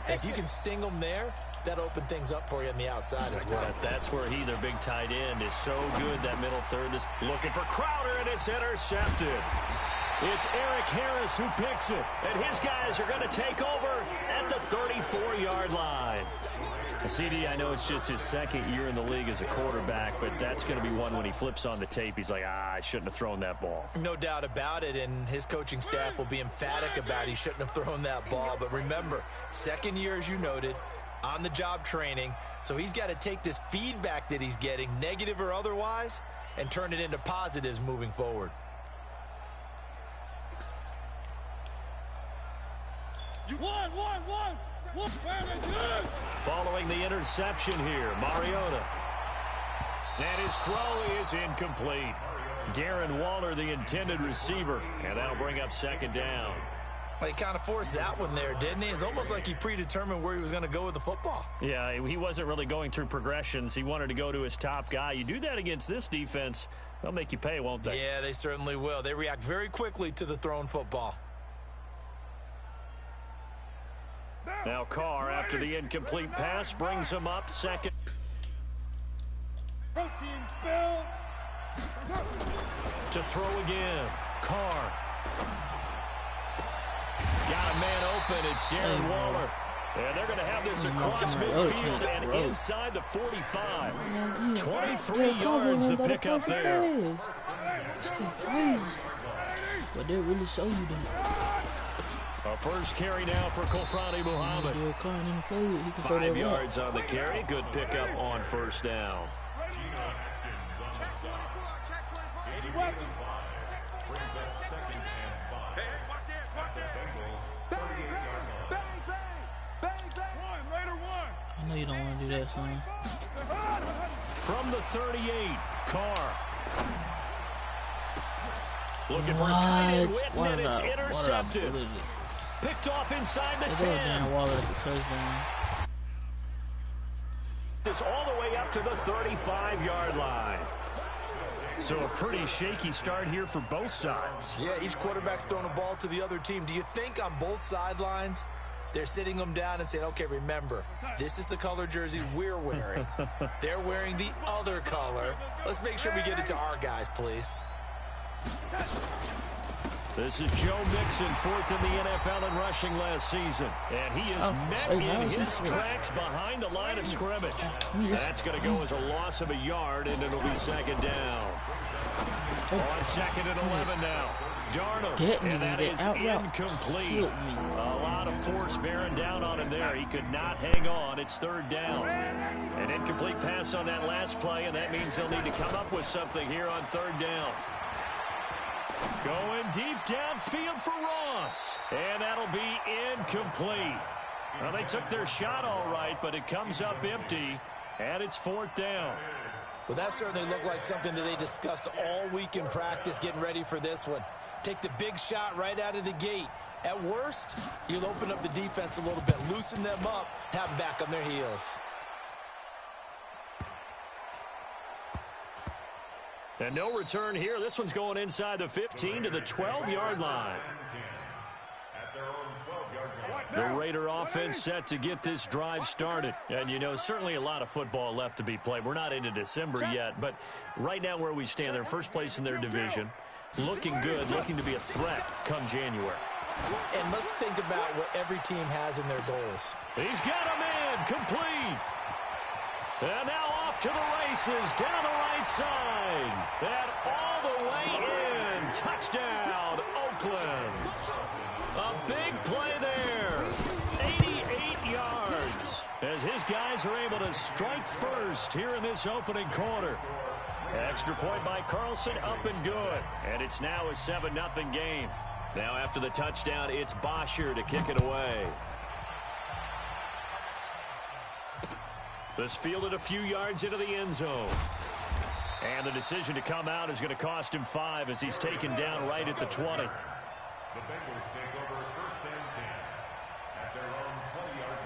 And if you can sting them there, that'll open things up for you on the outside as well. That's where their big tight end, is so good. That middle third is looking for Crowder, and it's intercepted. It's Eric Harris who picks it, and his guys are going to take over at the 34-yard line. CD, I know it's just his second year in the league as a quarterback, but that's going to be one when he flips on the tape. He's like, I shouldn't have thrown that ball. No doubt about it, and his coaching staff will be emphatic about he shouldn't have thrown that ball. But remember, second year, as you noted, on-the-job training, so he's got to take this feedback that he's getting, negative or otherwise, and turn it into positives moving forward. Following the interception here, Mariota. And his throw is incomplete. Darren Waller, the intended receiver, and that'll bring up second down. Well, he kind of forced that one there, didn't he? It's almost like he predetermined where he was going to go with the football. Yeah, he wasn't really going through progressions. He wanted to go to his top guy. You do that against this defense, they'll make you pay, won't they? Yeah, they certainly will. They react very quickly to the thrown football. Now Carr, after the incomplete pass, brings him up second. To throw again. Carr. Got a man open. It's Darren Waller. And they're going to have this across midfield and inside the 45. 23 yards to pick up there. But they really show you that. A first carry now for Kofrani Muhammad. 5 yards on the carry. Good pickup on first down. I know you don't want to do that, son. From the 38, Carr. Looking for his tight end, Whitten, and it's intercepted. Picked off inside the 10. Darren Waller, that's a touchdown. This all the way up to the 35-yard line. So a pretty shaky start here for both sides. Yeah, each quarterback's throwing a ball to the other team. Do you think on both sidelines they're sitting them down and saying, okay, remember, this is the color jersey we're wearing. They're wearing the other color. Let's make sure we get it to our guys, please. This is Joe Mixon, fourth in the NFL in rushing last season. And he is met in his tracks behind the line of scrimmage. That's going to go as a loss of a yard, and it'll be second down. On second and 11 now. Darnold, and that is incomplete. A lot of force bearing down on him there. He could not hang on. It's third down. An incomplete pass on that last play, and that means they'll need to come up with something here on third down. Going deep downfield for Ross. And that'll be incomplete. Well, they took their shot all right, but it comes up empty, and it's fourth down. Well, that certainly looked like something that they discussed all week in practice, getting ready for this one. Take the big shot right out of the gate. At worst, you'll open up the defense a little bit, loosen them up, have them back on their heels. And no return here. This one's going inside the 15 to the 12-yard line. The Raider offense set to get this drive started. And, you know, certainly a lot of football left to be played. We're not into December yet, but right now where we stand, they're first place in their division. Looking good, looking to be a threat come January. And let's think about what every team has in their goals. He's got a man complete. And now off to the races, down the right side. And all the way in. Touchdown, Oakland. A big play there. 88 yards. As his guys are able to strike first here in this opening quarter. Extra point by Carlson, up and good. And it's now a 7-0 game. Now after the touchdown, it's Bosher to kick it away. This fielded a few yards into the end zone. And the decision to come out is going to cost him 5 as he's taken down right at the 20. The Bengals take over first and 10 at their own 20-yard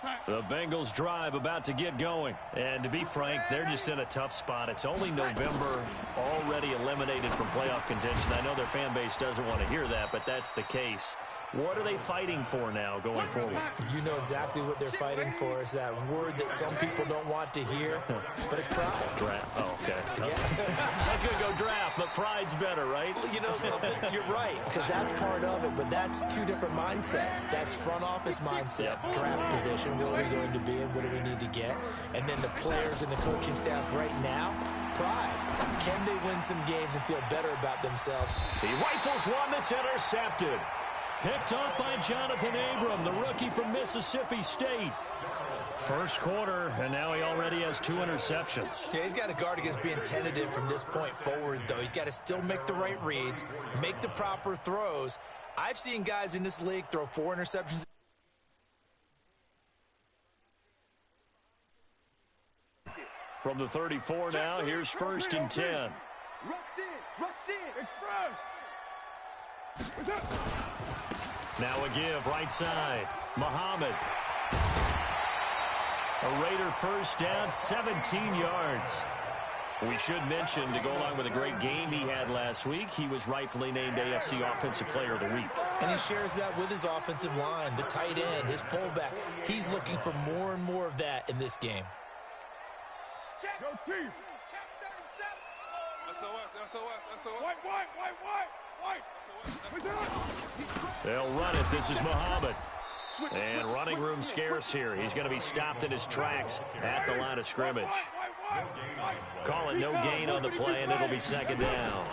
line. The Bengals drive about to get going. And to be frank, they're just in a tough spot. It's only November, already eliminated from playoff contention. I know their fan base doesn't want to hear that, but that's the case. What are they fighting for now going forward? You know exactly what they're fighting for. Is that word that some people don't want to hear, but it's pride. Draft. Oh, okay. Yeah. I was going to go draft, but pride's better, right? You know something? You're right, because that's part of it, but that's two different mindsets. That's front office mindset, draft position, where are we going to be and what do we need to get? And then the players and the coaching staff right now, pride. Can they win some games and feel better about themselves? He rifles one that's intercepted. Picked off by Jonathan Abram, the rookie from Mississippi State. First quarter, and now he already has 2 interceptions. Yeah, he's got to guard against being tentative from this point forward, though. He's got to still make the right reads, make the proper throws. I've seen guys in this league throw 4 interceptions. From the 34 now, here's 1st and 10. Rush in, express. Now a give, right side. Muhammad. A Raider first down, 17 yards. We should mention, to go along with a great game he had last week, he was rightfully named AFC Offensive Player of the Week. And he shares that with his offensive line, the tight end, his fullback. He's looking for more and more of that in this game. Check. Go Chief. Check 37. SOS. White. They'll run it. This is Muhammad. And running room scarce here. He's going to be stopped in his tracks at the line of scrimmage. Call it no gain on the play, and it'll be 2nd down.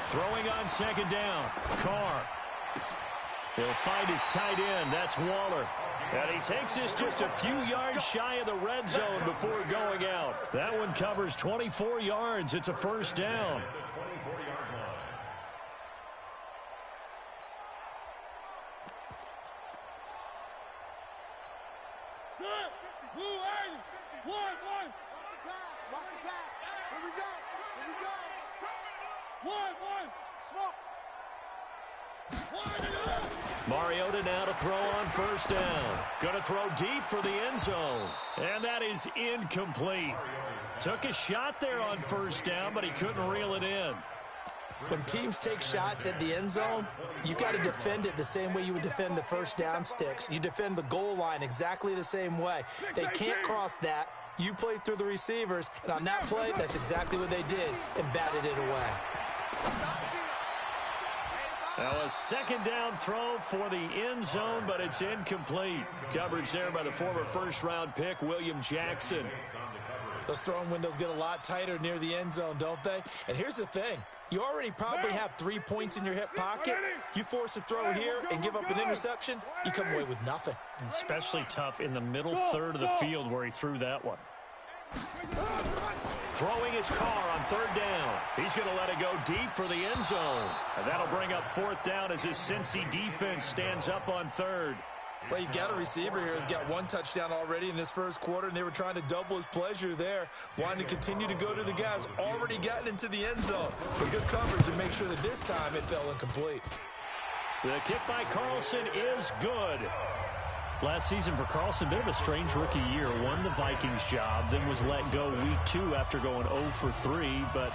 Throwing on 2nd down. Carr. He'll find his tight end. That's Waller. And he takes this just a few yards shy of the red zone before going out. That one covers 24 yards. It's a 1st down. Mariota now to throw on 1st down. Going to throw deep for the end zone. And that is incomplete. Took a shot there on 1st down, but he couldn't reel it in. When teams take shots at the end zone, you've got to defend it the same way you would defend the 1st down sticks. You defend the goal line exactly the same way. They can't cross that. You play through the receivers, and on that play, that's exactly what they did and batted it away. Now a 2nd down throw for the end zone, but it's incomplete. Coverage there by the former 1st-round pick, William Jackson. Those throwing windows get a lot tighter near the end zone, don't they? And here's the thing. You already probably have 3 points in your hip pocket. You force a throw here and give up an interception, you come away with nothing. Especially tough in the middle third of the field where he threw that one. Throwing his Carr on 3rd down. He's going to let it go deep for the end zone. And that'll bring up 4th down as his Cincy defense stands up on 3rd. Well, you've got a receiver here who's got 1 touchdown already in this 1st quarter, and they were trying to double his pleasure there, wanting to continue to go to the guys already gotten into the end zone. But good coverage and make sure that this time it fell incomplete. The kick by Carlson is good. Last season for Carlson, bit of a strange rookie year. Won the Vikings job, then was let go week 2 after going 0 for 3, but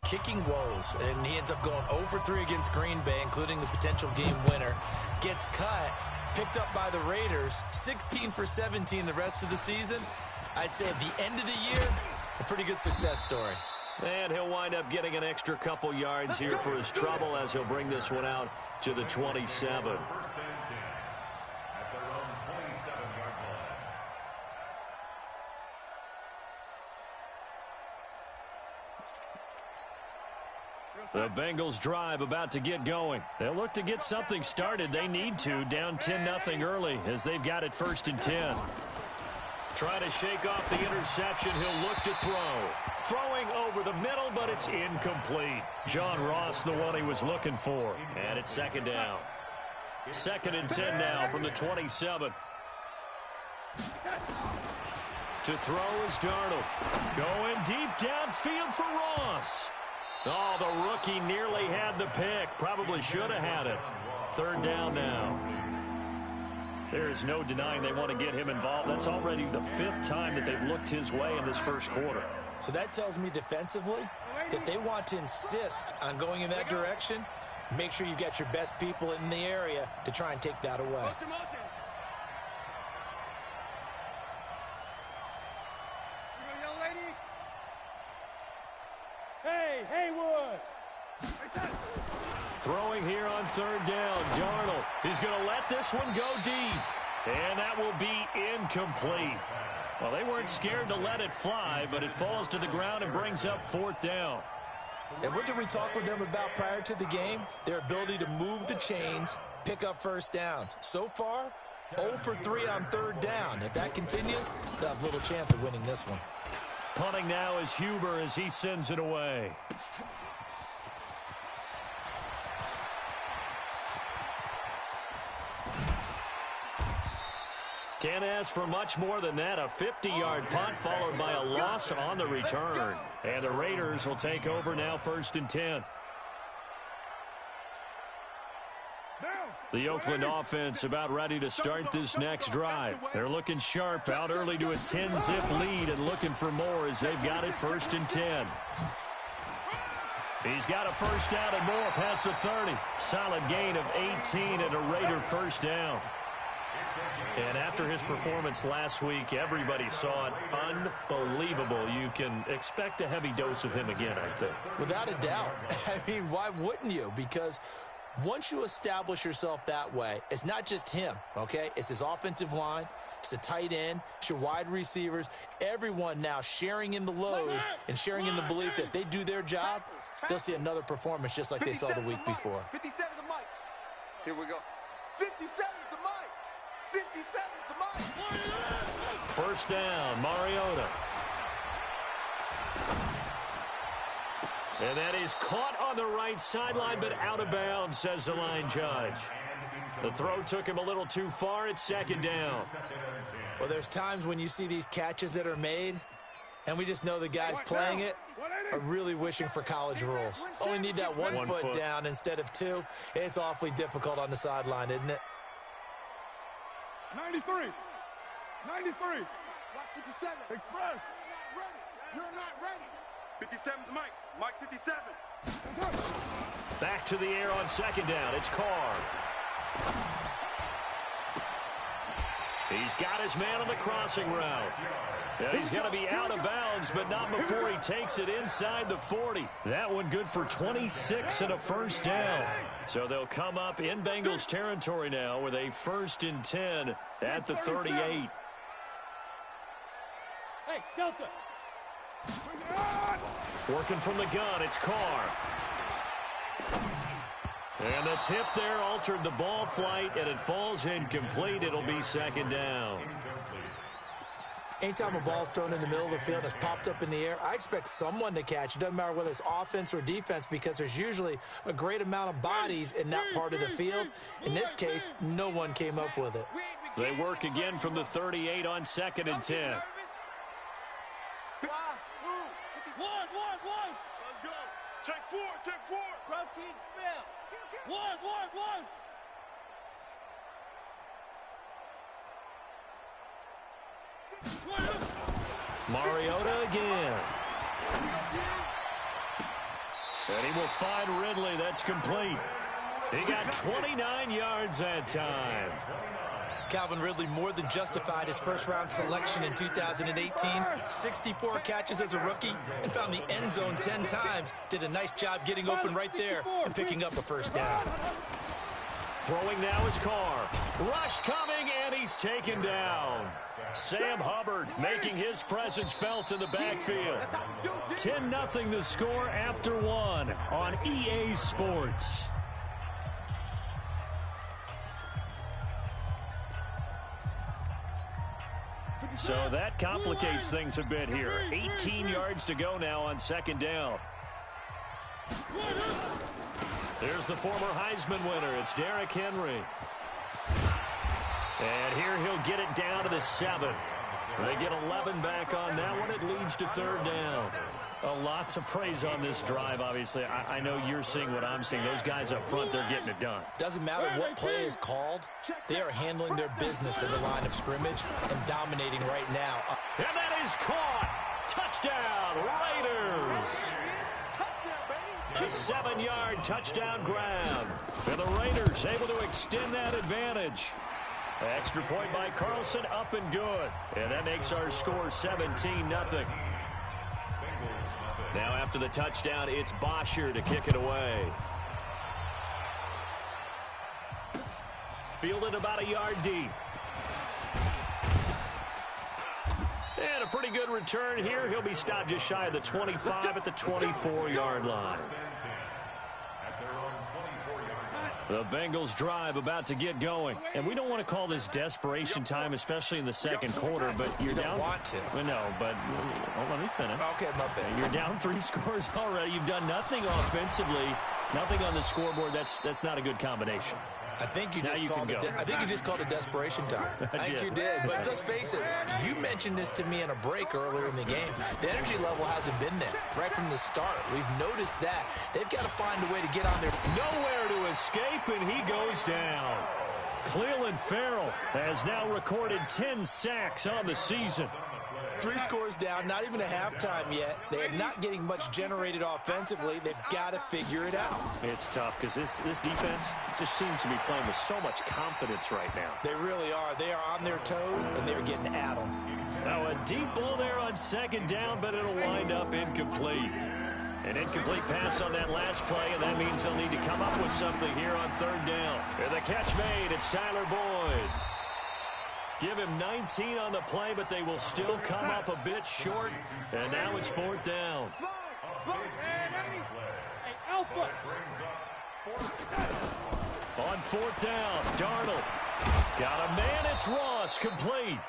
kicking woes, and he ends up going 0 for 3 against Green Bay, including the potential game winner. Gets cut, picked up by the Raiders, 16 for 17 the rest of the season. I'd say at the end of the year, a pretty good success story. And he'll wind up getting an extra couple yards here for his trouble as he'll bring this one out to the 27. 1st and 10 at their own 27-yard line. The Bengals drive about to get going. They'll look to get something started. They need to, down 10-0 early as they've got it 1st and 10. Trying to shake off the interception. He'll look to throw. Throwing over the middle, but it's incomplete. John Ross, the one he was looking for. And it's 2nd down. 2nd and 10 now from the 27. To throw is Darnold. Going deep downfield for Ross. Oh, the rookie nearly had the pick. Probably should have had it. 3rd down now. There is no denying they want to get him involved. That's already the 5th time that they've looked his way in this 1st quarter. So that tells me defensively, that they want to insist on going in that direction, make sure you've got your best people in the area to try and take that away. Motion, motion. You go, young lady. Hey, Haywood. Throwing here on third down. Darnold is going to let this one go deep. And that will be incomplete. Well, they weren't scared to let it fly, but it falls to the ground and brings up fourth down. And what did we talk with them about prior to the game? Their ability to move the chains, pick up first downs. So far, 0 for 3 on third down. If that continues, they'll have little chance of winning this one. Punting now is Huber as he sends it away. Can't ask for much more than that. A 50-yard punt followed by a loss on the return. And the Raiders will take over now, 1st and 10. The Oakland offense about ready to start this next drive. They're looking sharp, out early to a 10-zip lead and looking for more as they've got it 1st and 10. He's got a first down and more past the 30. Solid gain of 18 and a Raider first down. And after his performance last week, everybody saw it. Unbelievable. You can expect a heavy dose of him again, I think. Without a doubt. I mean, why wouldn't you? Because once you establish yourself that way, it's not just him, okay? It's his offensive line. It's a tight end. It's your wide receivers. Everyone now sharing in the load and sharing in the belief that they do their job. They'll see another performance just like they saw the week before. 57 to Mike. Here we go. 57 to Mike. 57 to Mike. First down, Mariota. And that is caught on the right sideline, but out of bounds, says the line judge. The throw took him a little too far. It's 2nd down. Well, there's times when you see these catches that are made, and we just know the guys playing it are really wishing for college rules. Only need that one foot down instead of 2. It's awfully difficult on the sideline, isn't it? 93. 93. Block 57. Express. You're not ready. 57 to Mike. Mike 57. Back to the air on 2nd down. It's Carr. He's got his man on the crossing route. Yeah, he's going to be out of bounds, but not before he takes it inside the 40. That one good for 26 and a first down. So they'll come up in Bengals territory now with a 1st and 10 at the 38. Hey, Delta. Working from the gun, it's Carr. And the tip there altered the ball flight, and it falls incomplete. It'll be 2nd down. Anytime a ball's thrown in the middle of the field and it's popped up in the air, I expect someone to catch. It doesn't matter whether it's offense or defense because there's usually a great amount of bodies in that part of the field. In this case, no one came up with it. They work again from the 38 on 2nd and 10. Let's go. Check 4, check 4. Protein spell. One. Mariota again. And he will find Ridley. That's complete. He got 29 yards that time. Calvin Ridley more than justified his first-round selection in 2018. 64 catches as a rookie and found the end zone 10 times. Did a nice job getting open right there and picking up a first down. Throwing now is Carr. Rush coming, and he's taken down. Sam Hubbard making his presence felt in the backfield. 10-0 the score after 1 on EA Sports. So that complicates things a bit here. 18 yards to go now on 2nd down. There's the former Heisman winner. It's Derrick Henry. And here he'll get it down to the 7. They get 11 back on that one. It leads to 3rd down. A lot to praise on this drive, obviously. I know you're seeing what I'm seeing. Those guys up front, they're getting it done. Doesn't matter what play is called. They are handling their business in the line of scrimmage and dominating right now. And that is caught. Touchdown, Raiders. A 7-yard touchdown grab. And the Raiders able to extend that advantage. Extra point by Carlson, up and good. And that makes our score 17-0. Now after the touchdown, it's Bosher to kick it away. Fielded about a yard deep. And a pretty good return here. He'll be stopped just shy of the 25 at the 24-yard line. The Bengals drive about to get going. And we don't want to call this desperation time, especially in the second quarter, but you're down. Want to. Well, no, but let me finish. Okay, my bad. You're down 3 scores already. You've done nothing offensively, nothing on the scoreboard. That's not a good combination. I think you just called it desperation time. I think you did. But let's face it, you mentioned this to me in a break earlier in the game. The energy level hasn't been there right from the start. We've noticed that. They've got to find a way to get on there. Nowhere to escape, and he goes down. Cleveland Farrell has now recorded 10 sacks on the season. 3 scores down, not even a halftime yet. They're not getting much generated offensively. They've got to figure it out. It's tough because this defense just seems to be playing with so much confidence right now. They really are. They are on their toes, and they're getting at them. Now a deep ball there on second down, but it'll wind up incomplete. An incomplete pass on that last play, and that means they'll need to come up with something here on third down. And the catch made. It's Tyler Boyd. Give him 19 on the play, but they will still come up a bit short. And now it's 4th down. On 4th down, Darnold. Got a man, it's Ross, complete.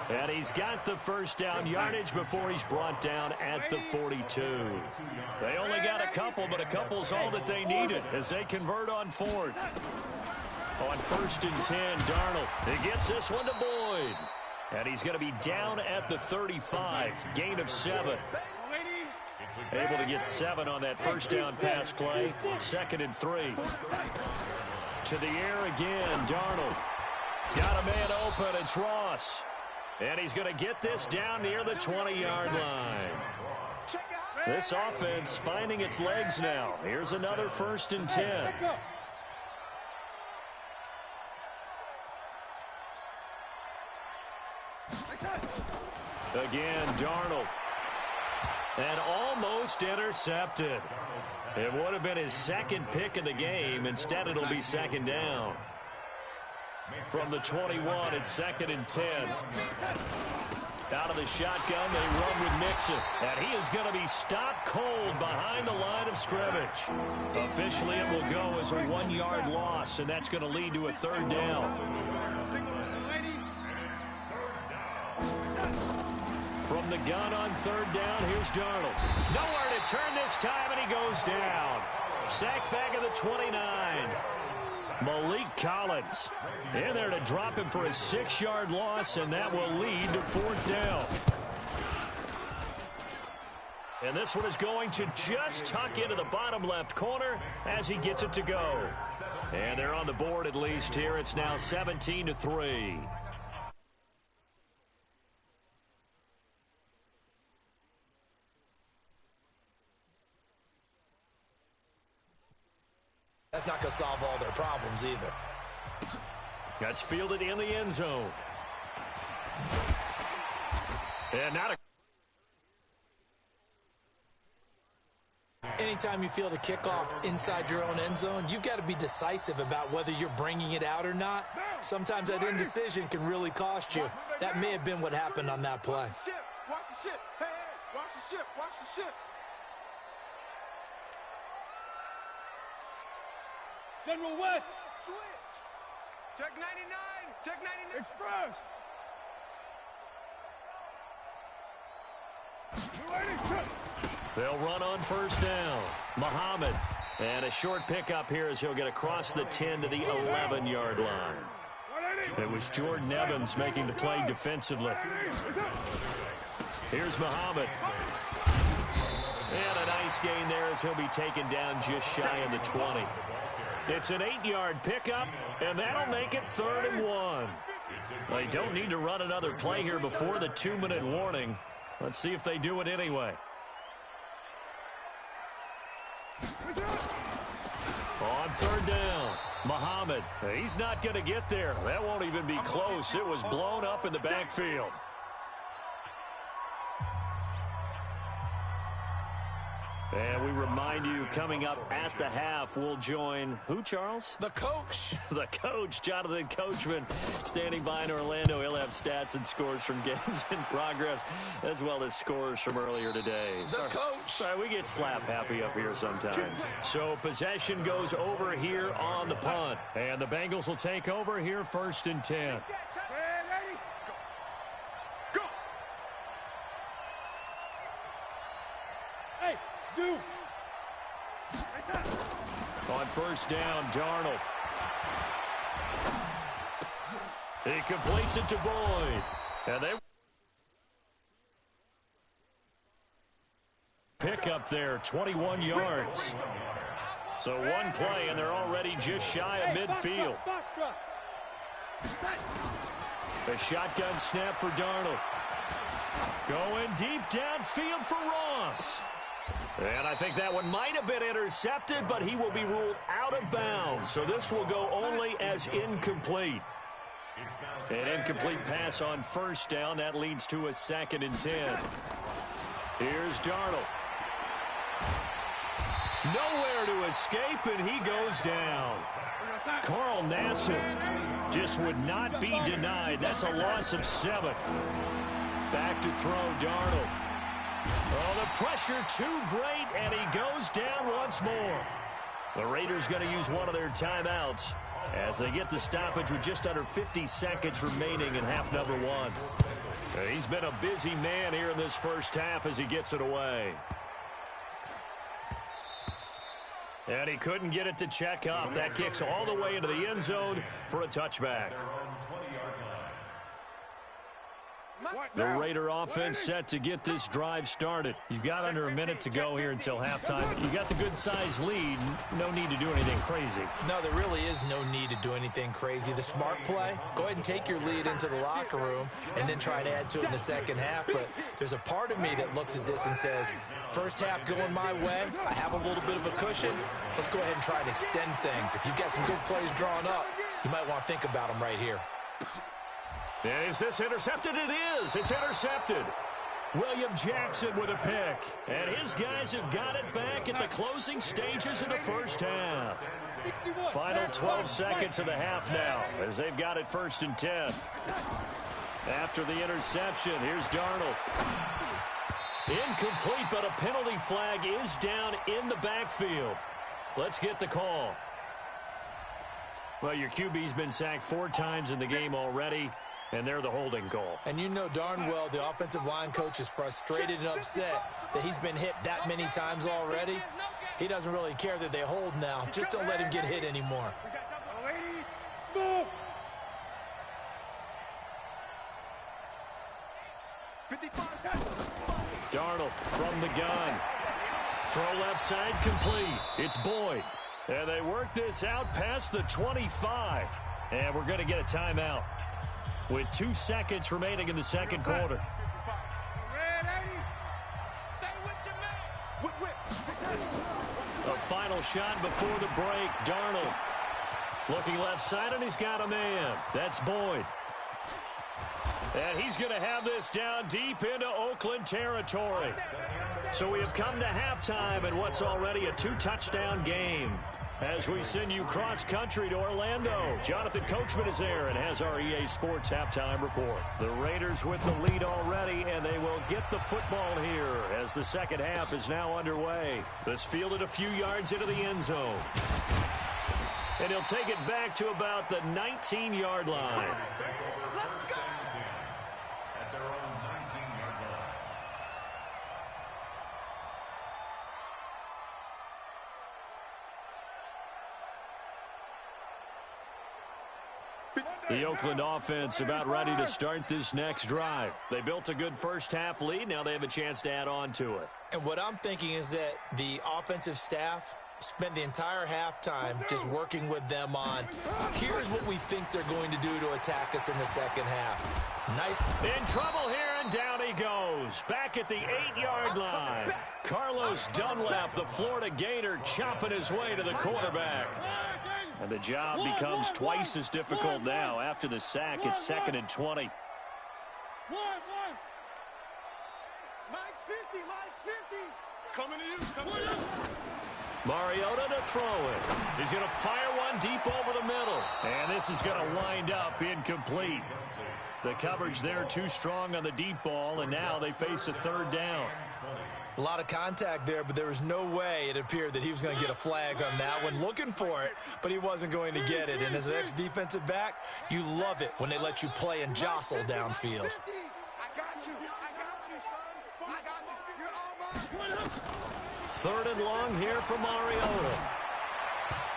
And he's got the first down yardage before he's brought down at the 42. They only got a couple, but a couple's all that they needed as they convert on 4th. On 1st and 10, Darnold. He gets this one to Boyd. And he's going to be down at the 35. Gain of 7. Able to get 7 on that first down pass play. 2nd and 3. To the air again, Darnold. Got a man open, it's Ross. And he's going to get this down near the 20-yard line. This offense finding its legs now. Here's another 1st and 10. Again, Darnold. And almost intercepted. It would have been his 2nd pick of the game. Instead, it'll be 2nd down. From the 21, it's 2nd and 10. Out of the shotgun, they run with Mixon. And he is going to be stopped cold behind the line of scrimmage. Officially, it will go as a 1-yard loss, and that's going to lead to a 3rd down. From the gun on 3rd down, here's Darnold. Nowhere to turn this time, and he goes down. Sacked back at the 29. Malik Collins in there to drop him for a 6-yard loss, and that will lead to 4th down. And this one is going to just tuck into the bottom left corner as he gets it to go. And they're on the board at least here. It's now 17-3. That's not going to solve all their problems either. That's fielded in the end zone. And not a... Anytime you field a kickoff inside your own end zone, you've got to be decisive about whether you're bringing it out or not. Sometimes that indecision can really cost you. That may have been what happened on that play. Watch the ship. Hey, watch the ship. Watch the ship. General West. Switch. Check 99. Check 99. Express. They'll run on 1st down. Muhammad. And a short pickup here as he'll get across the 10 to the 11-yard line. It was Jordan Evans making the play defensively. Here's Muhammad. And a nice gain there as he'll be taken down just shy of the 20. It's an 8-yard pickup, and that'll make it 3rd and 1. They don't need to run another play here before the 2-minute warning. Let's see if they do it anyway. On third down, Muhammad. He's not going to get there. That won't even be close. It was blown up in the backfield. And we remind you, coming up at the half, we'll join who, Charles? The coach. The coach, Jonathan Coachman, standing by in Orlando. He'll have stats and scores from games in progress, as well as scores from earlier today. The coach. Sorry, we get slap happy up here sometimes. So possession goes over here on the punt. And the Bengals will take over here 1st and 10. On first down, Darnold. He completes it to Boyd. And they pick up there, 21 yards. So one play, and they're already just shy of midfield. A shotgun snap for Darnold. Going deep downfield for Ross. And I think that one might have been intercepted, but he will be ruled out of bounds. So this will go only as incomplete. An incomplete pass on first down. That leads to a 2nd and 10. Here's Darnold. Nowhere to escape, and he goes down. Carl Nassib just would not be denied. That's a loss of 7. Back to throw, Darnold. Oh, the pressure too great, and he goes down once more. The Raiders going to use one of their timeouts as they get the stoppage with just under 50 seconds remaining in half number 1. He's been a busy man here in this first half as he gets it away. And he couldn't get it to check up. That kicks all the way into the end zone for a touchback. The Raider offense set to get this drive started. You've got under a minute to go here until halftime. You got the good-sized lead. No need to do anything crazy. No, there really is no need to do anything crazy. The smart play, go ahead and take your lead into the locker room and then try and add to it in the second half. But there's a part of me that looks at this and says, first half going my way, I have a little bit of a cushion. Let's go ahead and try and extend things. If you've got some good plays drawn up, you might want to think about them right here. Is this intercepted? It is. It's intercepted. William Jackson with a pick. And his guys have got it back at the closing stages of the first half. Final 12 seconds of the half now as they've got it 1st and 10. After the interception, here's Darnold. Incomplete, but a penalty flag is down in the backfield. Let's get the call. Well, your QB's been sacked 4 times in the game already. And they're the holding call. And you know darn well the offensive line coach is frustrated and upset that he's been hit that many times already. He doesn't really care that they hold now. Just don't let him get hit anymore. Darnold from the gun. Throw left side complete. It's Boyd. And they work this out past the 25. And we're going to get a timeout with 2 seconds remaining in the second quarter. A final shot before the break. Darnold looking left side, and he's got a man. That's Boyd. And he's going to have this down deep into Oakland territory. So we have come to halftime in what's already a 2-touchdown game. As we send you cross-country to Orlando, Jonathan Coachman is there and has our EA Sports halftime report. The Raiders with the lead already, and they will get the football here as the second half is now underway. This fielded a few yards into the end zone. And he'll take it back to about the 19-yard line. The Oakland offense about ready to start this next drive. They built a good first half lead. Now they have a chance to add on to it. And what I'm thinking is that the offensive staff spent the entire halftime just working with them on, here's what we think they're going to do to attack us in the second half. Nice. In trouble here And down he goes, back at the 8-yard line. Carlos Dunlap, the Florida Gator, chopping his way to the quarterback. And the job becomes twice as difficult now. After the sack, it's 2nd and 20. Mike's 50, Mike's 50. Coming to you, coming to you. Mariota to throw it. He's going to fire one deep over the middle. And this is going to wind up incomplete. The coverage there too strong on the deep ball, and now they face a 3rd down. A lot of contact there, but there was no way it appeared that he was going to get a flag on that one. Looking for it, but he wasn't going to get it. And as an ex-defensive back, you love it when they let you play and jostle downfield. I got you, son. I got you. You're all mine. 3rd and long here for Mariota.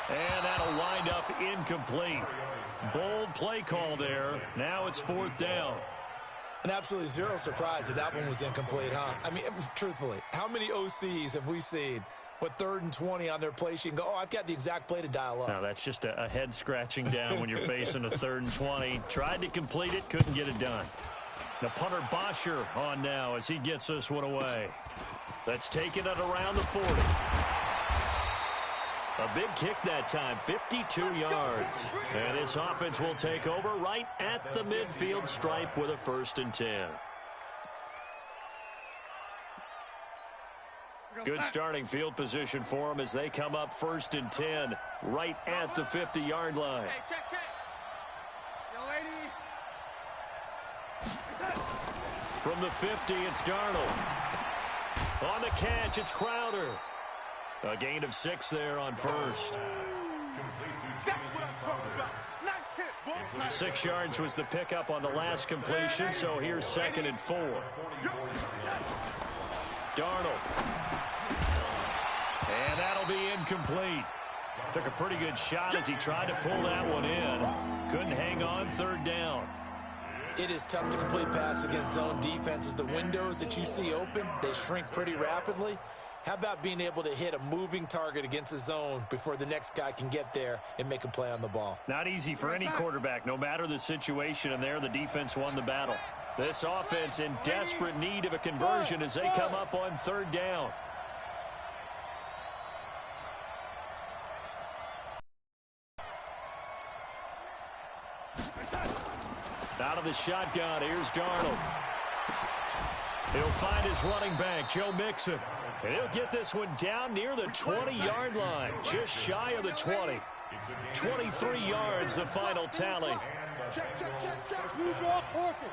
And that'll wind up incomplete. Bold play call there. Now it's 4th down. And absolutely zero surprise that that one was incomplete, huh? I mean, truthfully, how many OCs have we seen with 3rd and 20 on their play sheet and go, oh, I've got the exact play to dial up? No, that's just a head scratching down when you're facing a 3rd and 20. Tried to complete it, couldn't get it done. The punter Bosher on now as he gets this one away. Let's take it at around the 40. A big kick that time, 52 yards. And this offense will take over right at the midfield stripe with a 1st and 10. Good starting field position for them as they come up 1st and 10 right at the 50-yard line. Hey, check. Young lady. From the 50, it's Darnold. On the catch, it's Crowder. A gain of 6 there on 1st. That's what I'm talking about. Nice hit, boy. 6 yards was the pickup on the last completion, so here's 2nd and 4. Darnold. And that'll be incomplete. Took a pretty good shot as he tried to pull that one in. Couldn't hang on, 3rd down. It is tough to complete passes against zone defenses. The windows that you see open, they shrink pretty rapidly. How about being able to hit a moving target against a zone before the next guy can get there and make a play on the ball? Not easy for any quarterback, no matter the situation, and there the defense won the battle. This offense in desperate need of a conversion as they come up on 3rd down. Out of the shotgun, here's Darnold. He'll find his running back, Joe Mixon. And he'll get this one down near the 20-yard line, just shy of the 20. 23 yards, the final tally. Check. You draw quarter.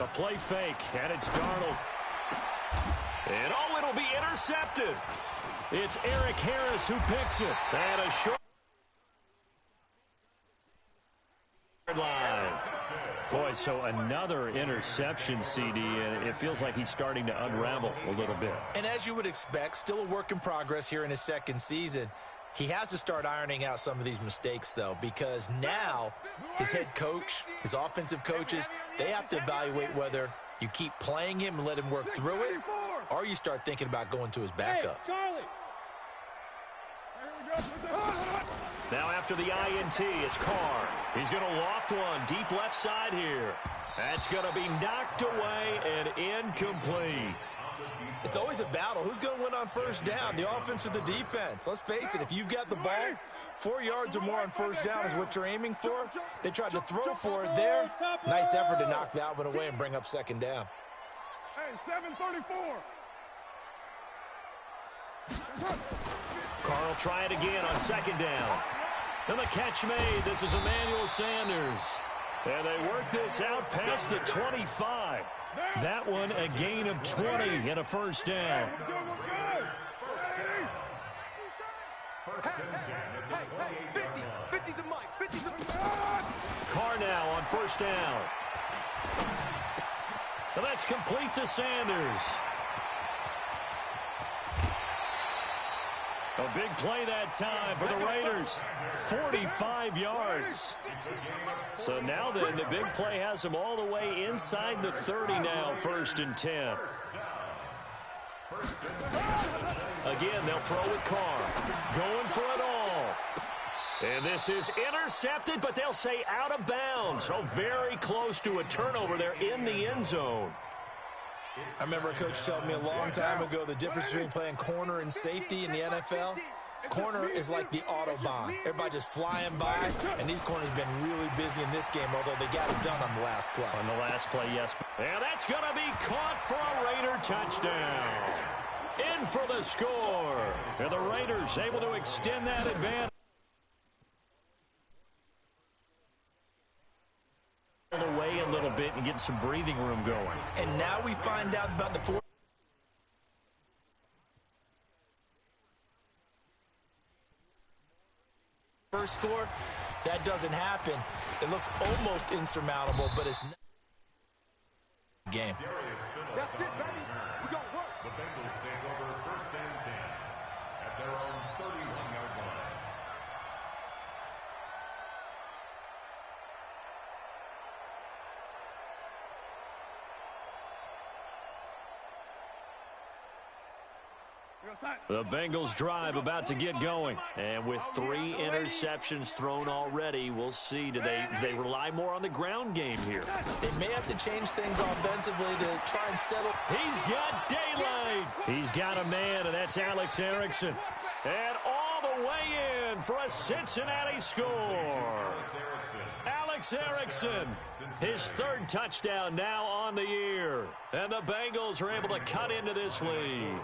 A play fake, and it's Darnold. And oh, it'll be intercepted. It's Eric Harris who picks it. And a short line. Boy, so another interception, CD, and it feels like he's starting to unravel a little bit. And as you would expect, still a work in progress here in his 2nd season. He has to start ironing out some of these mistakes, though, because now his head coach, his offensive coaches, they have to evaluate whether you keep playing him and let him work through it, or you start thinking about going to his backup. Hey, Charlie. Now after the INT, it's Carr. He's going to loft one deep left side here. That's going to be knocked away and incomplete. It's always a battle. Who's going to win on 1st down, the offense or the defense? Let's face it, if you've got the ball, 4 yards or more on 1st down is what you're aiming for. They tried to throw for it there. Nice effort to knock that one away and bring up 2nd down. Hey, 734. Carr will try it again on 2nd down. And the catch made. This is Emmanuel Sanders. And they work this out past the 25. That one a gain of 20 and a 1st down. Carr now on 1st down. And that's complete to Sanders. A big play that time for the Raiders. 45 yards. So now then, the big play has them all the way inside the 30 now, 1st and 10. Again, they'll throw with Carr. Going for it all. And this is intercepted, but they'll say out of bounds. So very close to a turnover there in the end zone. I remember a coach telling me a long time ago the difference between playing corner and safety in the NFL. Corner is like the Autobahn. Everybody just flying by, and these corners have been really busy in this game, although they got it done on the last play. On the last play, yes. And that's going to be caught for a Raider touchdown. In for the score. And the Raiders able to extend that advantage. Away a little bit and get some breathing room going. And now we find out about the first score. That doesn't happen. It looks almost insurmountable, but it's not game. That's it, baby. We got work. The Bengals take over first and 10 at their own 31-yard line. The Bengals drive about to get going. And with 3 interceptions thrown already, we'll see. Do they rely more on the ground game here? They may have to change things offensively to try and settle. He's got daylight. He's got a man, and that's Alex Erickson. And all the way in for a Cincinnati score. Alex Erickson, his 3rd touchdown now on the year. And the Bengals are able to cut into this lead.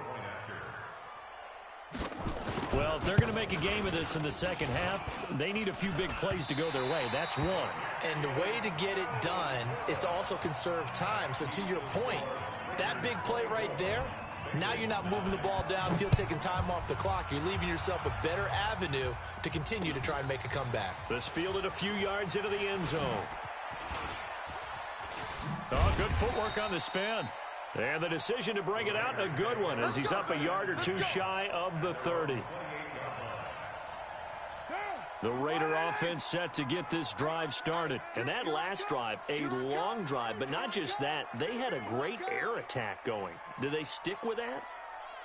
Well, if they're going to make a game of this in the second half, they need a few big plays to go their way. That's one. And the way to get it done is to also conserve time. So to your point, that big play right there, now you're not moving the ball downfield, taking time off the clock. You're leaving yourself a better avenue to continue to try and make a comeback. This fielded a few yards into the end zone. Oh, good footwork on the spin. And the decision to bring it out, a good one, as he's up a yard or two shy of the 30. The Raider offense set to get this drive started. And that last drive, a long drive, but not just that. They had a great air attack going. Do they stick with that?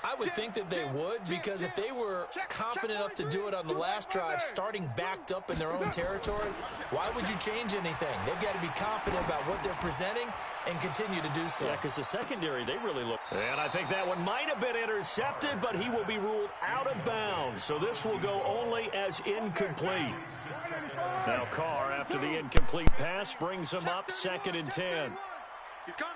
I would think that they would, because if they were confident enough to do it on the last drive, starting backed up in their own territory, why would you change anything? They've got to be confident about what they're presenting and continue to do so. Yeah, because the secondary, they really look. And I think that one might have been intercepted, but he will be ruled out of bounds. So this will go only as incomplete. Now Carr, after the incomplete pass, brings him up 2nd and 10. He's coming.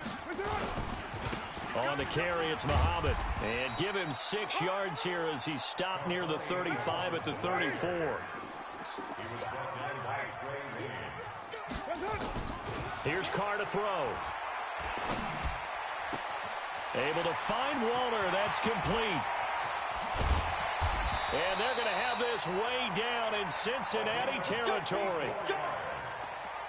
On the carry, it's Muhammad. And give him 6 yards here as he stopped near the 35 at the 34. Here's Carr to throw. Able to find Walter. That's complete. And they're going to have this way down in Cincinnati territory.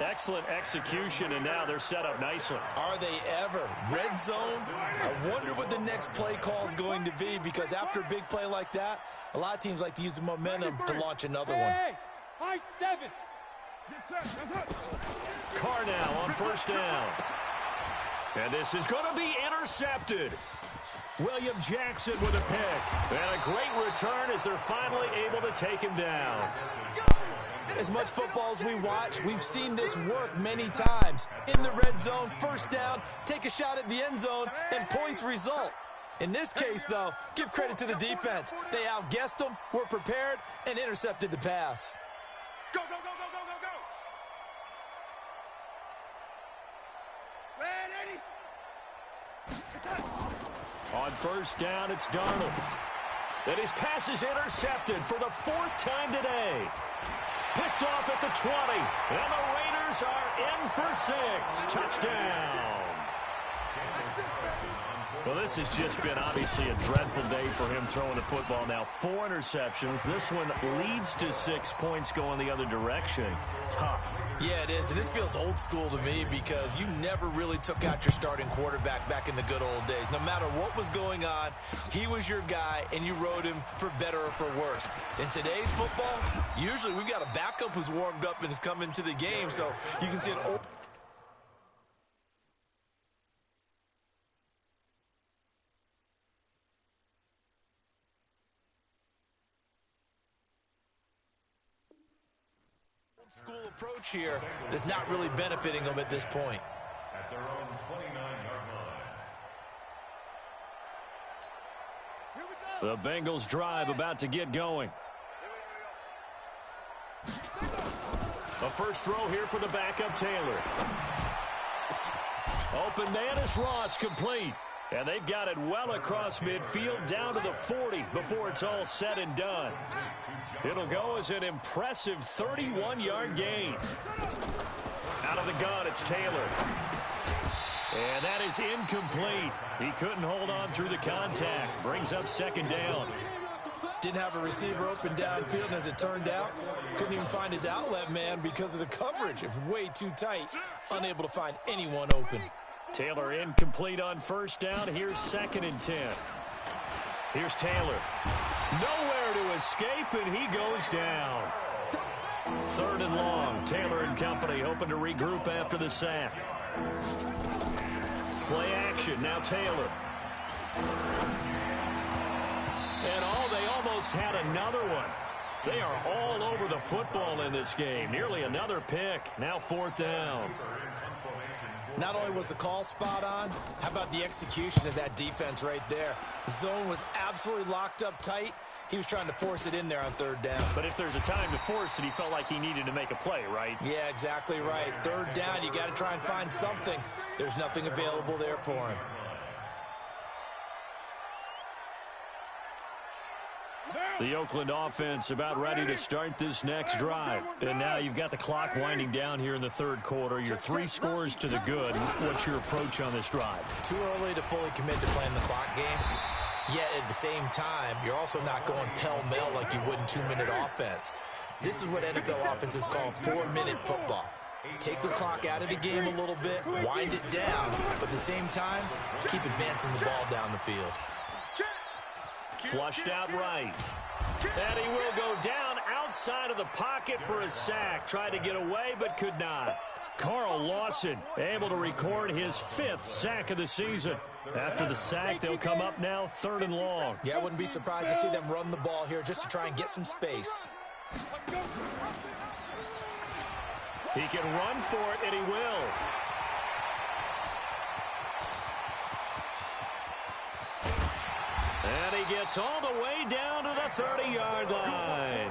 Excellent execution, and now they're set up nicely. Are they ever? Red zone? I wonder what the next play call is going to be, because after a big play like that, a lot of teams like to use the momentum to launch another one. High 7. Carr now on 1st down. And this is going to be intercepted. William Jackson with a pick. And a great return as they're finally able to take him down. As much football as we watch, we've seen this work many times. In the red zone, 1st down, take a shot at the end zone, and points result. In this case, though, give credit to the defense. They outguessed them, were prepared, and intercepted the pass. Go, go, go, go, go, go, go. Ready? On 1st down, it's Darnold. And his pass is intercepted for the 4th time today. Picked off at the 20. And the Raiders are in for 6. Touchdown. Well, this has just been obviously a dreadful day for him throwing the football. Now 4 interceptions. This one leads to 6 points going the other direction. Tough. Yeah, it is. And this feels old school to me, because you never really took out your starting quarterback back in the good old days. No matter what was going on, he was your guy, and you rode him for better or for worse. In today's football, usually we've got a backup who's warmed up and has come into the game, so you can see an old... School approach here that's not really benefiting them at this point. At their own 29-yard line. The Bengals drive about to get going. The first throw here for the backup Taylor. Open man is Ross, complete. And they've got it well across midfield down to the 40 before it's all said and done. It'll go as an impressive 31-yard gain. Out of the gun, it's Taylor. And that is incomplete. He couldn't hold on through the contact. Brings up second down. Didn't have a receiver open downfield, and as it turned out, couldn't even find his outlet man because of the coverage. It was way too tight, unable to find anyone open. Taylor incomplete on first down. Here's 2nd and 10. Here's Taylor. Nowhere to escape, and he goes down. 3rd and long. Taylor and company hoping to regroup after the sack. Play action. Now Taylor. And they almost had another one. They are all over the football in this game. Nearly another pick. Now 4th down. Not only was the call spot on, how about the execution of that defense right there? The zone was absolutely locked up tight. He was trying to force it in there on 3rd down. But if there's a time to force it, he felt like he needed to make a play, right? Yeah, exactly right. 3rd down, you got to try and find something. There's nothing available there for him. The Oakland offense about ready to start this next drive. And now you've got the clock winding down here in the 3rd quarter. You're 3 scores to the good. What's your approach on this drive? Too early to fully commit to playing the clock game. Yet at the same time, you're also not going pell-mell like you would in 2-minute offense. This is what NFL offenses call 4-minute football. Take the clock out of the game a little bit, wind it down, but at the same time, keep advancing the ball down the field. Flushed out right. And he will go down outside of the pocket for a sack. Tried to get away, but could not. Carl Lawson able to record his 5th sack of the season. After the sack, they'll come up now 3rd and long. Yeah, I wouldn't be surprised to see them run the ball here just to try and get some space. He can run for it, and he will. And he gets all the way down to the 30-yard line.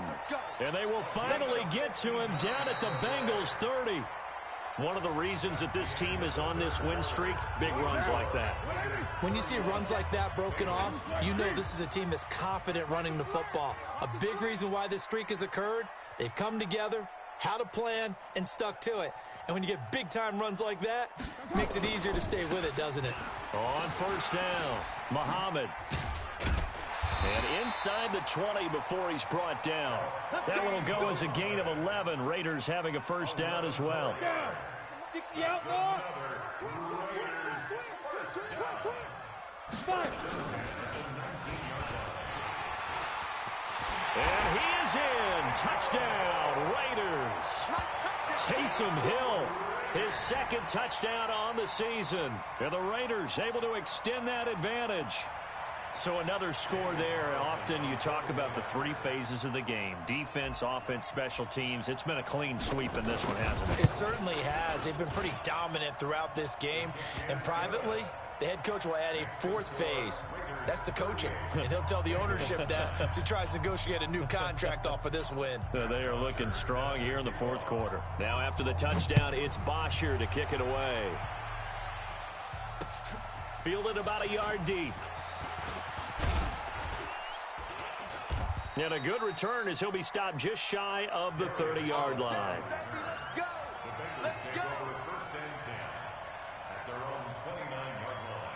And they will finally get to him down at the Bengals 30. One of the reasons that this team is on this win streak, big runs like that. When you see runs like that broken off, you know this is a team that's confident running the football. A big reason why this streak has occurred, they've come together, had a plan, and stuck to it. And when you get big-time runs like that, it makes it easier to stay with it, doesn't it? On first down, Muhammad. And inside the 20 before he's brought down. That one will go as a gain of 11. Raiders having a first down as well. 60 out more. And he is in. Touchdown, Raiders. Taysom Hill, his 2nd touchdown on the season. And the Raiders able to extend that advantage. So another score there. Often you talk about the 3 phases of the game. Defense, offense, special teams. It's been a clean sweep in this one, hasn't it? It certainly has. They've been pretty dominant throughout this game. And privately, the head coach will add a 4th phase. That's the coaching. And he'll tell the ownership that as he tries to negotiate a new contract off of this win. They are looking strong here in the 4th quarter. Now after the touchdown, it's Bosher to kick it away. Fielded about a yard deep. And a good return as he'll be stopped just shy of the 30-yard line. The Bengals take over 1st and 10 at their own 29-yard line.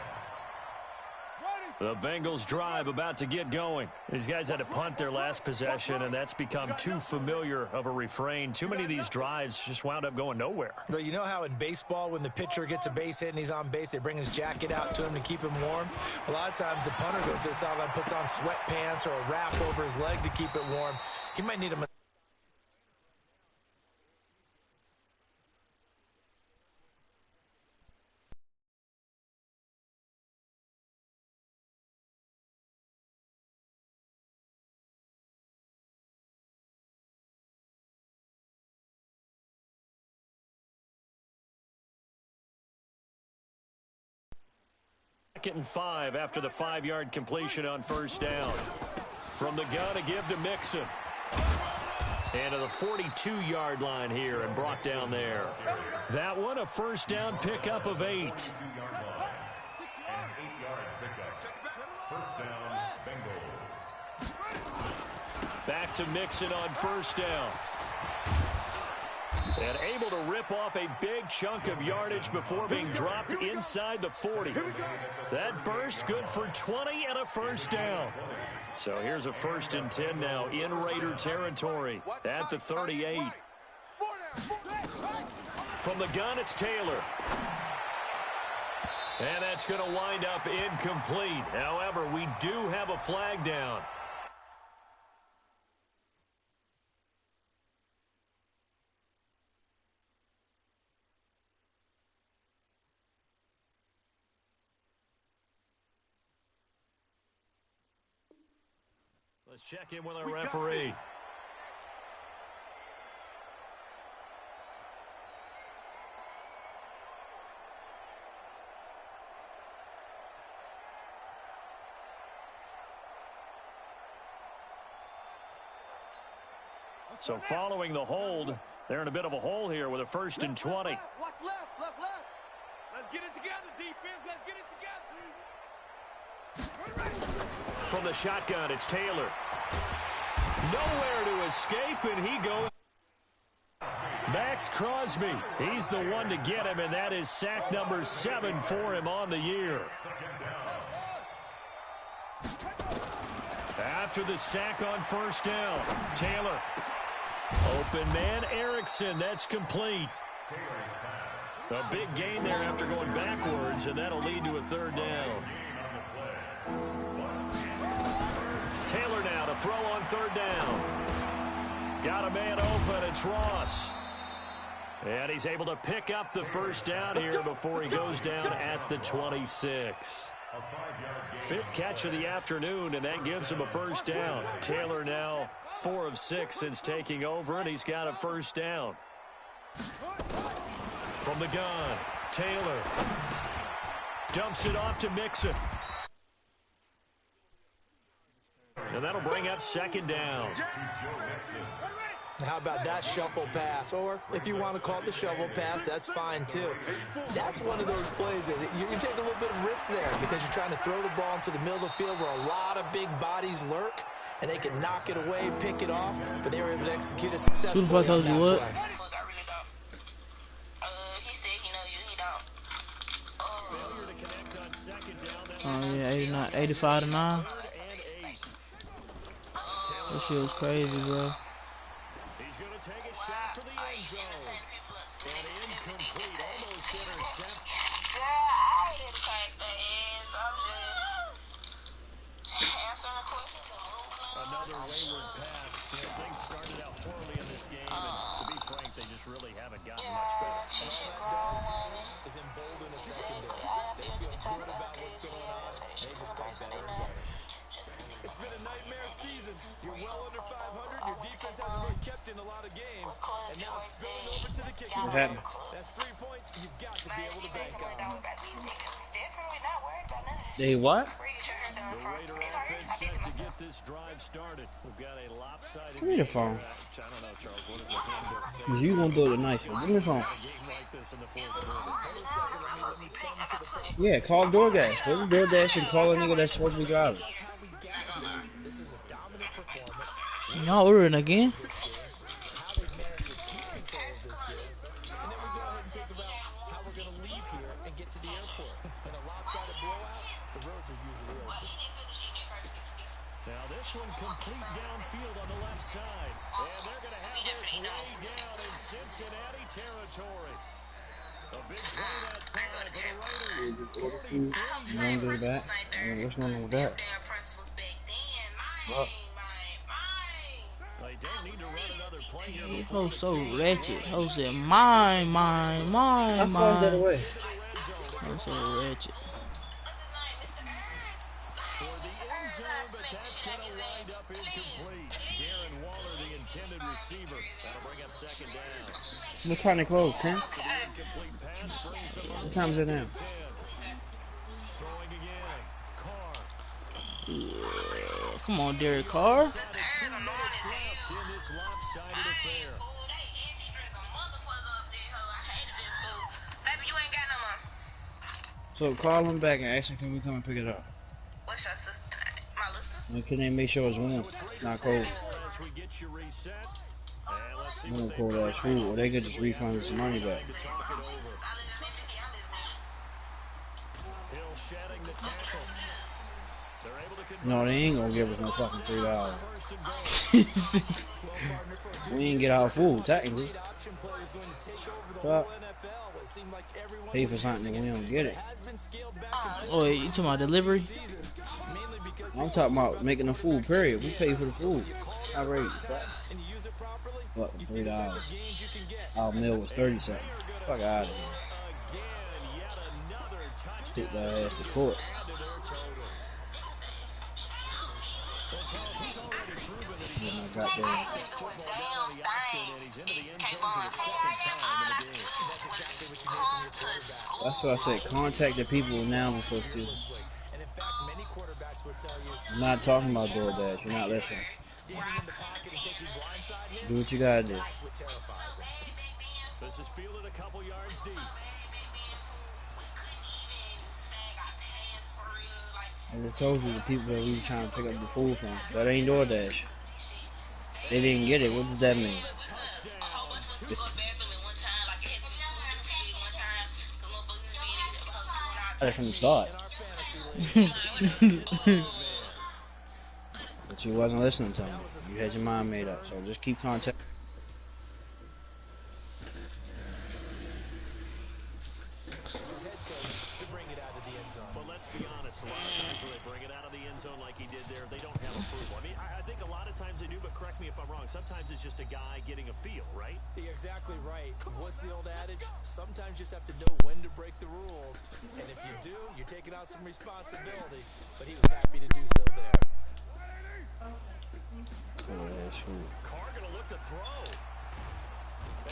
The Bengals drive about to get going. These guys had to punt their last possession, and that's become too familiar of a refrain. Too many of these drives just wound up going nowhere. Well, you know how in baseball, when the pitcher gets a base hit and he's on base, they bring his jacket out to him to keep him warm? A lot of times the punter goes to the sideline, puts on sweatpants or a wrap over his leg to keep it warm. He might need a 2nd and 5 after the 5-yard completion on first down. From the gun, a give to Mixon. And to the 42-yard line here and brought down there. That one, a first down pickup of 8. 2-yard line. And 8-yard pickup. First down, Bengals. Back to Mixon on first down. And able to rip off a big chunk of yardage before being dropped inside the 40. That burst good for 20 and a first down. So here's a 1st and 10 now in Raider territory at the 38. From the gun, it's Taylor. And that's going to wind up incomplete. However, we do have a flag down. Let's check in with our referee. So following the hold, they're in a bit of a hole here with a 1st and 20. Watch left. Let's get it together, defense. Let's get it together. From the shotgun, it's Taylor. Nowhere to escape, and he goes. Max Crosby. He's the one to get him, and that is sack number 7 for him on the year. After the sack on first down, Taylor. Open man, Erickson. That's complete. A big gain there after going backwards, and that'll lead to a 3rd down. Taylor now to throw on 3rd down. Got a man open. It's Ross. And he's able to pick up the 1st down here before he goes down at the 26. 5th catch of the afternoon, and that gives him a 1st down. Taylor now 4 of 6 since taking over, and he's got a 1st down. From the gun, Taylor dumps it off to Mixon. And that'll bring up 2nd down. How about that shuffle pass? Or if you want to call it the shovel pass, that's fine too. That's one of those plays that you can take a little bit of risk there because you're trying to throw the ball into the middle of the field where a lot of big bodies lurk, and they can knock it away, pick it off, but they were able to execute it successfully on that play. Oh yeah, 89, 85 to 9. That shit was crazy, bro. He's going to take a shot for the end zone. And incomplete, almost intercept. I didn't take the ass. I'm just answering the questions. Another wayward pass. You know, things started out poorly in this game, and to be frank, they just really haven't gotten much better. And all that does is embolden a secondary. They feel good about what's going on. They just play better and better. It's been a nightmare season. You're well under 500. Your defense hasn't really kept in a lot of games. And now it's spilling over to the kicking game. That's 3 points you've got to be able to bank on. They what? The Raider offense set to get this drive started. We've got a lopsided. Give me the phone. I don't know, Charles. What is the handbook say? You gonna do it tonight? Give me the phone. A game like this in the 4th quarter. Yeah, call DoorDash. Go to DoorDash and call a nigga that's supposed to be driving. This is a dominant performance. Y'all ordering again? How they've managed to keep control of this game. And then we go ahead and think about how we're going to leave here and get to the airport. In a lopsided blowout, the roads are usually open. Now this one complete downfield on the left side. And they're going to have this way down in Cincinnati territory. A big play that time for the Raiders. You don't do that. What's going on with that? What? They don't need to run another play here. This hoe's so wretched. Ho said, mine. How far is that away? Hoe's so wretched. For the end zone, but that's going to wind up incomplete. Darren Waller, the intended receiver. That'll bring up 2nd down. What time they close? 10? Incomplete pass brings them up What time is it now? 10. Throwing again. Come on, Derek Carr. Inside of 2 minutes left in this lopsided affair. So call him back and ask him, can we come and pick it up? What's your sister? My little sister? And can they make sure it's warm, not cold? As we get you reset. And let's see Warm, what cold ass food, or they could just refund us some money back. Hill shedding the tackle. They're able to No, they ain't gonna give us no fucking $3. We ain't get our food, technically. But pay for something and we don't get it. Oh, you talking about delivery? I'm talking about making the food, period. We pay for the food. Outrageous. What, $3? Our meal was 30 cents. Fuck out of here. Take that ass to court. That's what I said. Contact the people now before you. I'm not talking about DoorDash. You're not listening. Do what you gotta do. This is fielded a couple yards deep. I just told you the people that we was trying to pick up the food from. That ain't DoorDash. They didn't get it. What does that mean? From the start. But you wasn't listening to me. You had your mind made up. So just keep contact. But let's be honest, a lot of times when they bring it out of the end zone like he did there, they don't have approval. I mean, I think a lot of times they do, but correct me if I'm wrong. Sometimes it's just a guy getting a feel, right? You're exactly right. What's the old adage? Sometimes you just have to know when to break the rules. And if you do, you're taking out some responsibility. But he was happy to do so there. Carr gonna look to throw.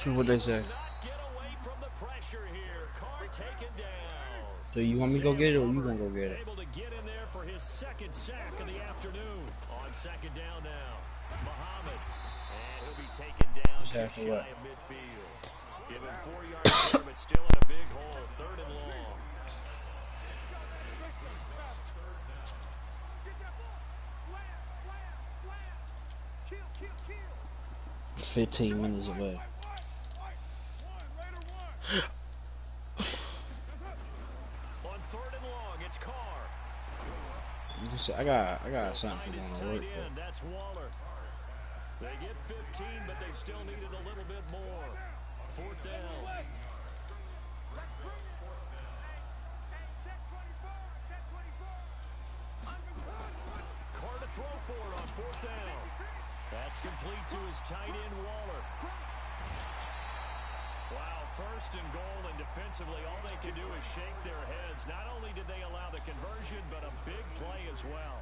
See what they say. Not get away from the pressure here. Carr taken down. So you want me to go get it or you gonna go get it? Able to get in there for his second sack of the afternoon. On second down now, Muhammad, and he'll be taken down just shy of midfield. Give him 4 yards there, but still in a big hole. 3rd and long. 15 minutes away. On 3rd and long, it's Carr. You can see, I got something for work. That's Waller. They get 15, but they still needed a little bit more. 4th down. Carr to throw for it on 4th down. That's complete to his tight end, Waller. Wow, 1st and goal, and defensively, all they can do is shake their heads. Not only did they allow the conversion, but a big play as well.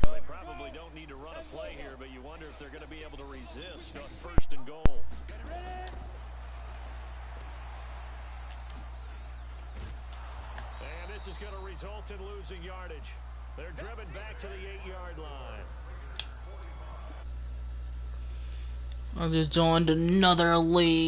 Well, they probably don't need to run a play here, but you wonder if they're going to be able to resist on 1st and goal. And this is going to result in losing yardage. They're driven back to the 8-yard line. I just joined another league.